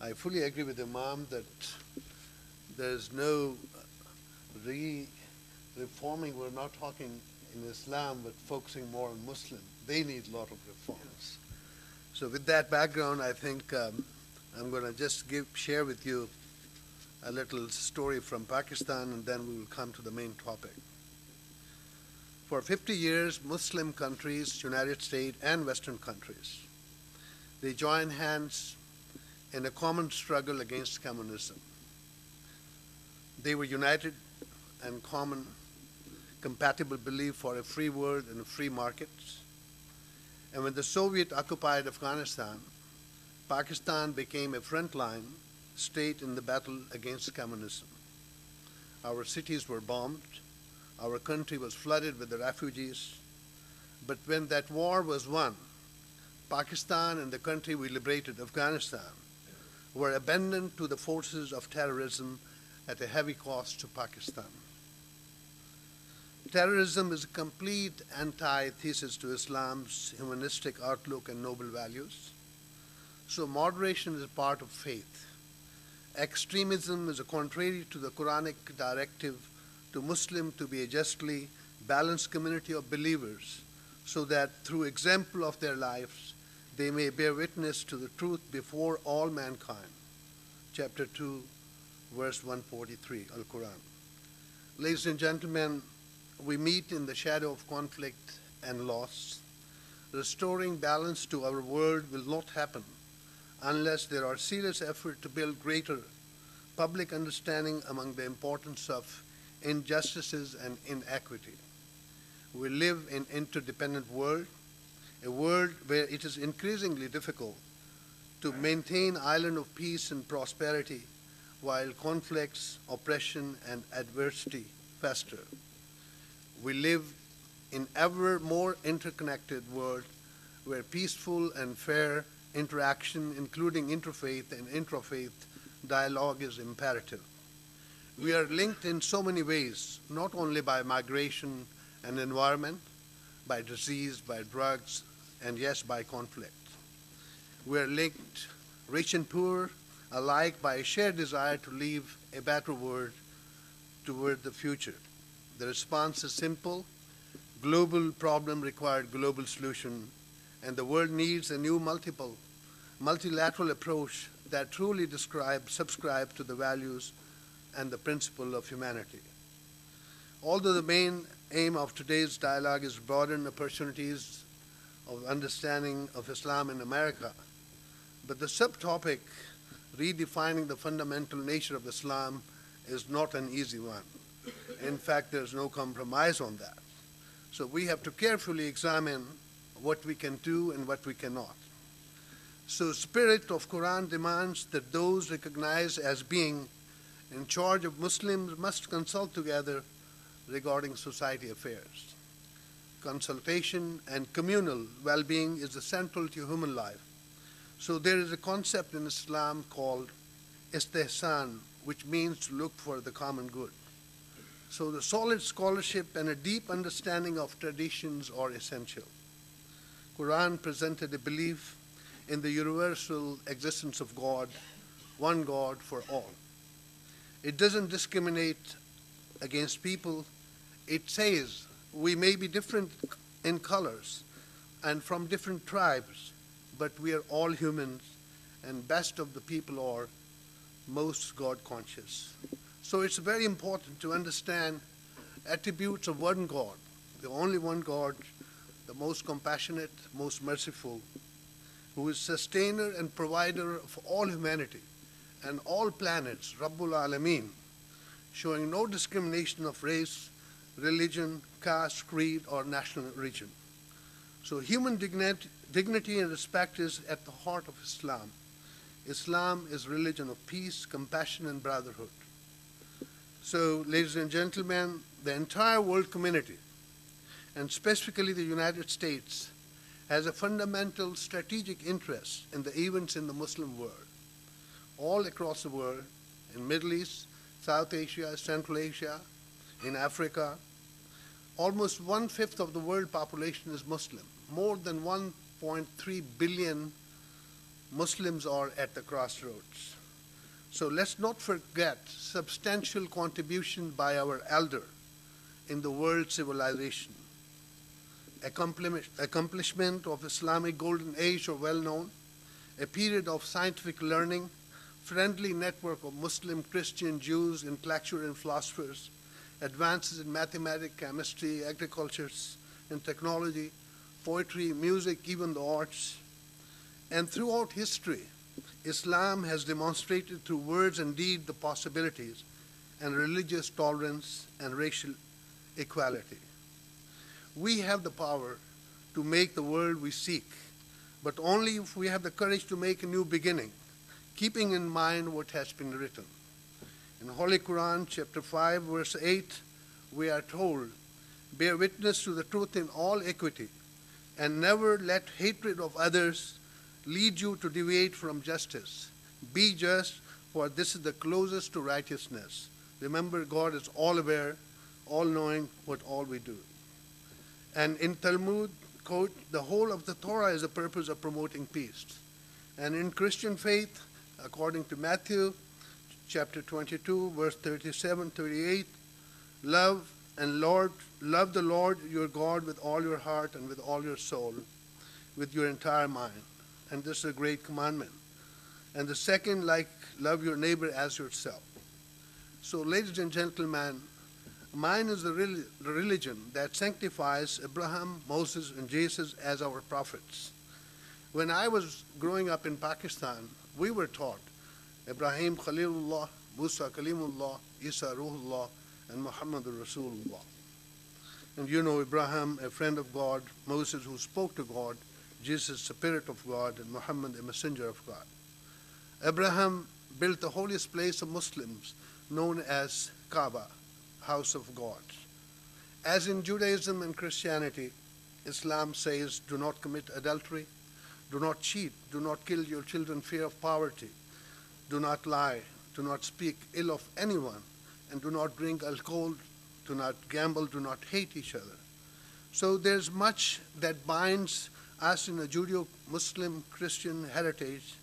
I fully agree with Imam that there is no reforming. We're not talking in Islam, but focusing more on Muslim. They need a lot of reforms. So with that background, I think I'm going to just share with you a little story from Pakistan, and then we will come to the main topic. For 50 years, Muslim countries, United States and Western countries, they joined hands in a common struggle against communism. They were united in common, compatible belief for a free world and a free market. And when the Soviet occupied Afghanistan, Pakistan became a frontline state in the battle against communism. Our cities were bombed. Our country was flooded with the refugees. But when that war was won, Pakistan and the country we liberated, Afghanistan, were abandoned to the forces of terrorism at a heavy cost to Pakistan. Terrorism is a complete antithesis to Islam's humanistic outlook and noble values. So moderation is a part of faith. Extremism is contrary to the Quranic directive to Muslims to be a justly balanced community of believers, so that through example of their lives, they may bear witness to the truth before all mankind. Chapter 2, verse 143, Al-Quran. Ladies and gentlemen, we meet in the shadow of conflict and loss. Restoring balance to our world will not happen unless there are serious efforts to build greater public understanding among the importance of injustices and inequity. We live in an interdependent world, a world where it is increasingly difficult to maintain an island of peace and prosperity while conflicts, oppression, and adversity fester. We live in ever more interconnected world where peaceful and fair interaction, including interfaith and intrafaith dialogue, is imperative. We are linked in so many ways, not only by migration and environment, by disease, by drugs, and yes, by conflict. We are linked, rich and poor, alike by a shared desire to leave a better world toward the future. The response is simple. Global problem required global solution, and the world needs a new multilateral approach that truly subscribes to the values and the principle of humanity. Although the main aim of today's dialogue is broaden opportunities of understanding of Islam in America, but the subtopic, redefining the fundamental nature of Islam, is not an easy one. In fact, there's no compromise on that. So we have to carefully examine what we can do and what we cannot. So spirit of Quran demands that those recognized as being in charge of Muslims must consult together regarding society affairs. Consultation and communal well-being is central to human life. So there is a concept in Islam called istihsan, which means to look for the common good. So the solid scholarship and a deep understanding of traditions are essential. Quran presented a belief in the universal existence of God, one God for all. It doesn't discriminate against people. It says we may be different in colors and from different tribes, but we are all humans, and best of the people are most God conscious. So it's very important to understand attributes of one God, the only one God, the most compassionate, most merciful, who is sustainer and provider of all humanity and all planets, Rabbul Alameen, showing no discrimination of race, religion, caste, creed, or national origin. So human dignity and respect is at the heart of Islam. Islam is a religion of peace, compassion, and brotherhood. So, ladies and gentlemen, the entire world community, and specifically the United States, has a fundamental strategic interest in the events in the Muslim world. All across the world, in Middle East, South Asia, Central Asia, in Africa, almost 1/5 of the world population is Muslim. More than 1.3 billion Muslims are at the crossroads. So let's not forget substantial contribution by our elder in the world civilization. Accomplishment of Islamic golden age are well known, a period of scientific learning, friendly network of Muslim, Christian, Jews, intellectuals and philosophers, advances in mathematics, chemistry, agriculture, and technology, poetry, music, even the arts. And throughout history, Islam has demonstrated through words and deed the possibilities and religious tolerance and racial equality. We have the power to make the world we seek, but only if we have the courage to make a new beginning, keeping in mind what has been written. In Holy Quran, chapter 5, verse 8, we are told, "Bear witness to the truth in all equity, and never let hatred of others lead you to deviate from justice. Be just, for this is the closest to righteousness. Remember, God is all aware, all knowing what all we do." And in Talmud, quote, "The whole of the Torah is the purpose of promoting peace." And in Christian faith, according to Matthew chapter 22, verse 37, 38, love the Lord your God with all your heart and with all your soul, with your entire mind. And this is a great commandment. And the second, love your neighbor as yourself. So, ladies and gentlemen, mine is the religion that sanctifies Abraham, Moses, and Jesus as our prophets. When I was growing up in Pakistan, we were taught Ibrahim Khalilullah, Musa Kalimullah, Isa Ruhullah, and Muhammad Rasulullah. And you know Ibrahim, a friend of God, Moses who spoke to God, Jesus, the Spirit of God, and Muhammad, a messenger of God. Abraham built the holiest place of Muslims, known as Kaaba, house of God. As in Judaism and Christianity, Islam says, do not commit adultery, do not cheat, do not kill your children, fear of poverty, do not lie, do not speak ill of anyone, and do not drink alcohol, do not gamble, do not hate each other. So there's much that binds us in a Judeo-Muslim Christian heritage.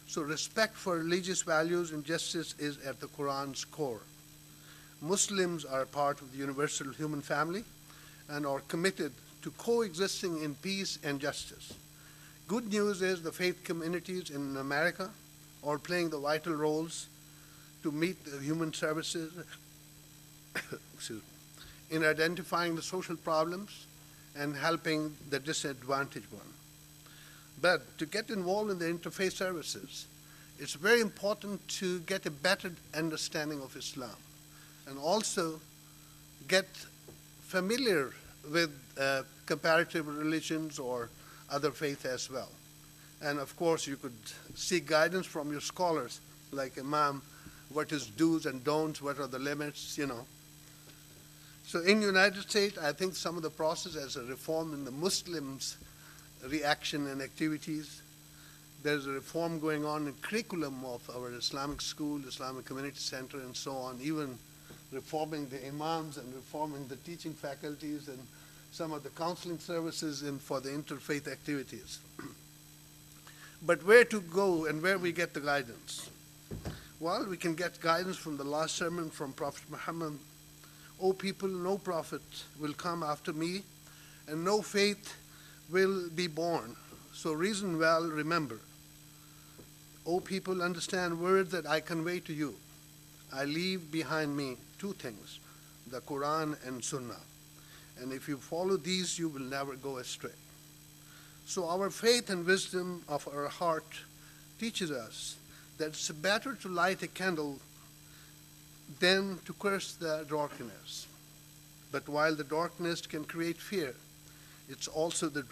So respect for religious values and justice is at the Quran's core. Muslims are part of the universal human family and are committed to coexisting in peace and justice. Good news is the faith communities in America are playing the vital roles to meet the human services in identifying the social problems and helping the disadvantaged one. But to get involved in the interfaith services, it's very important to get a better understanding of Islam and also get familiar with comparative religions or other faiths as well. And of course, you could seek guidance from your scholars, like Imam, what is do's and don'ts, what are the limits, you know. So in the United States, I think some of the process as a reform in the Muslims' reaction and activities. There's a reform going on in curriculum of our Islamic school, Islamic Community Center, and so on, even reforming the imams and reforming the teaching faculties and some of the counseling services for the interfaith activities. But where to go and where we get the guidance? Well, we can get guidance from the last sermon from Prophet Muhammad. O people, no prophet will come after me, and no faith will be born. So reason well, remember. O people, understand words that I convey to you. I leave behind me two things, the Quran and Sunnah. And if you follow these, you will never go astray. So our faith and wisdom of our heart teaches us that it's better to light a candle than to curse the darkness. But while the darkness can create fear, it's also the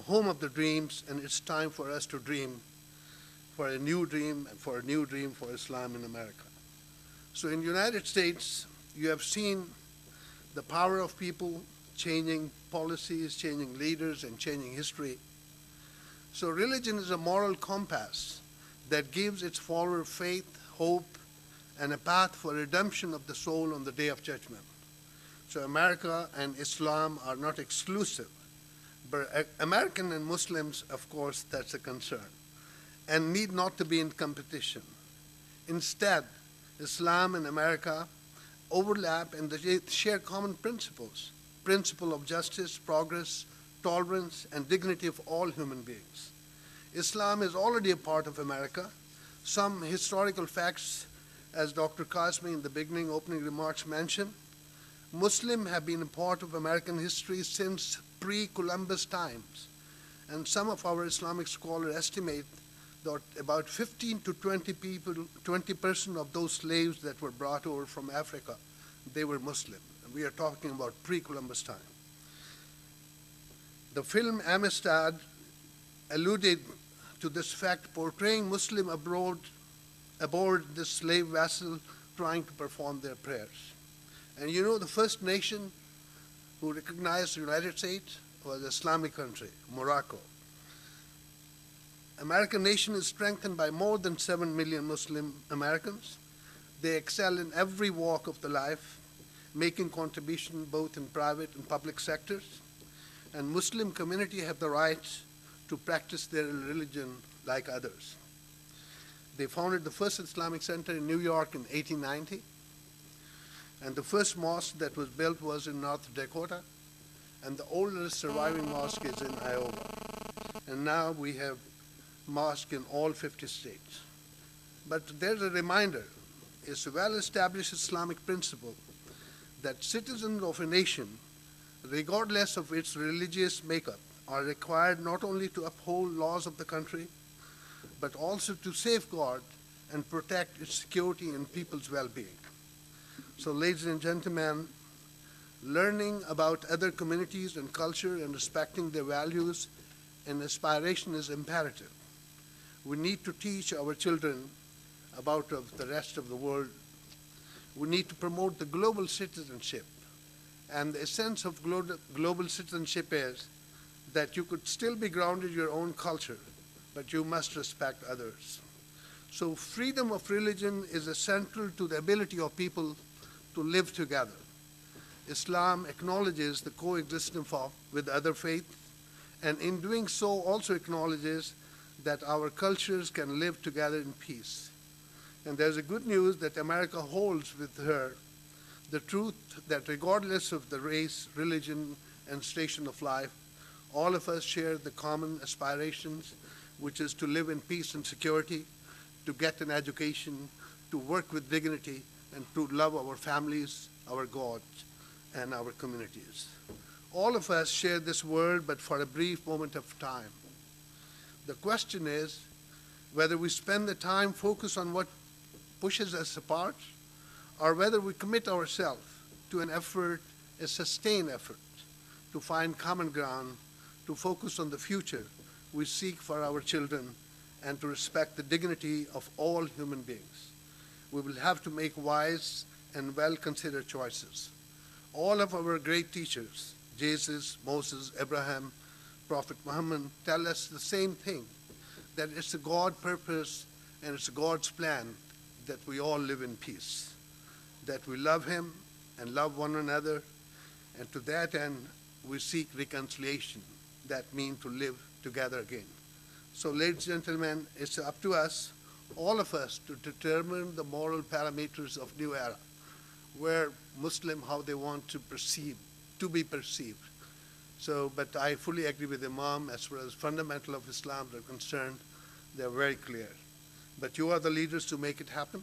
home of the dreams, and it's time for us to dream for a new dream and for a new dream for Islam in America. So in the United States, you have seen the power of people changing policies, changing leaders, and changing history. So religion is a moral compass that gives its follower faith, hope, and a path for redemption of the soul on the day of judgment. So America and Islam are not exclusive, but American and Muslims, of course, that's a concern. and need not to be in competition. Instead, Islam and America overlap and they share common principles, principle of justice, progress, tolerance, and dignity of all human beings. Islam is already a part of America. Some historical facts, as Dr. Kazmi in the beginning opening remarks mentioned, Muslims have been a part of American history since pre-Columbus times. And some of our Islamic scholars estimate that about 15 to 20% of those slaves that were brought over from Africa, they were Muslim. We are talking about pre-Columbus time. The film Amistad alluded to this fact, portraying Muslim aboard this slave vessel trying to perform their prayers. And you know, the first nation who recognized the United States was an Islamic country, Morocco. American nation is strengthened by more than 7 million Muslim Americans. They excel in every walk of the life, making contribution both in private and public sectors. And Muslim community have the right to practice their religion like others. They founded the first Islamic center in New York in 1890. And the first mosque that was built was in North Dakota. And the oldest surviving mosque is in Iowa. And now we have mosques in all 50 states. But there's a reminder, it's a well-established Islamic principle that citizens of a nation, regardless of its religious makeup, are required not only to uphold laws of the country, but also to safeguard and protect its security and people's well-being. So, ladies and gentlemen, learning about other communities and culture and respecting their values and aspiration is imperative. We need to teach our children about the rest of the world. We need to promote the global citizenship. And the essence of global citizenship is that you could still be grounded in your own culture, but you must respect others. So freedom of religion is essential to the ability of people to live together. Islam acknowledges the coexistence with other faiths, and in doing so also acknowledges that our cultures can live together in peace. And there's a good news that America holds with her the truth that regardless of the race, religion, and station of life, all of us share the common aspirations, which is to live in peace and security, to get an education, to work with dignity, and to love our families, our God, and our communities. All of us share this world, but for a brief moment of time. The question is whether we spend the time focused on what pushes us apart, or whether we commit ourselves to an effort, a sustained effort, to find common ground, to focus on the future we seek for our children, and to respect the dignity of all human beings. We will have to make wise and well-considered choices. All of our great teachers, Jesus, Moses, Abraham, Prophet Muhammad, tell us the same thing, that it's a God purpose and it's God's plan that we all live in peace, that we love Him and love one another, and to that end we seek reconciliation. That means to live together again. So, ladies and gentlemen, it's up to us, all of us, to determine the moral parameters of new era, where Muslim, how they want to be perceived. So, but I fully agree with Imam as far as fundamental of Islam are concerned. They're very clear. But you are the leaders to make it happen.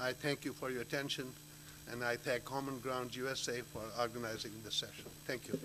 I thank you for your attention, and I thank Commonground USA for organizing this session. Thank you.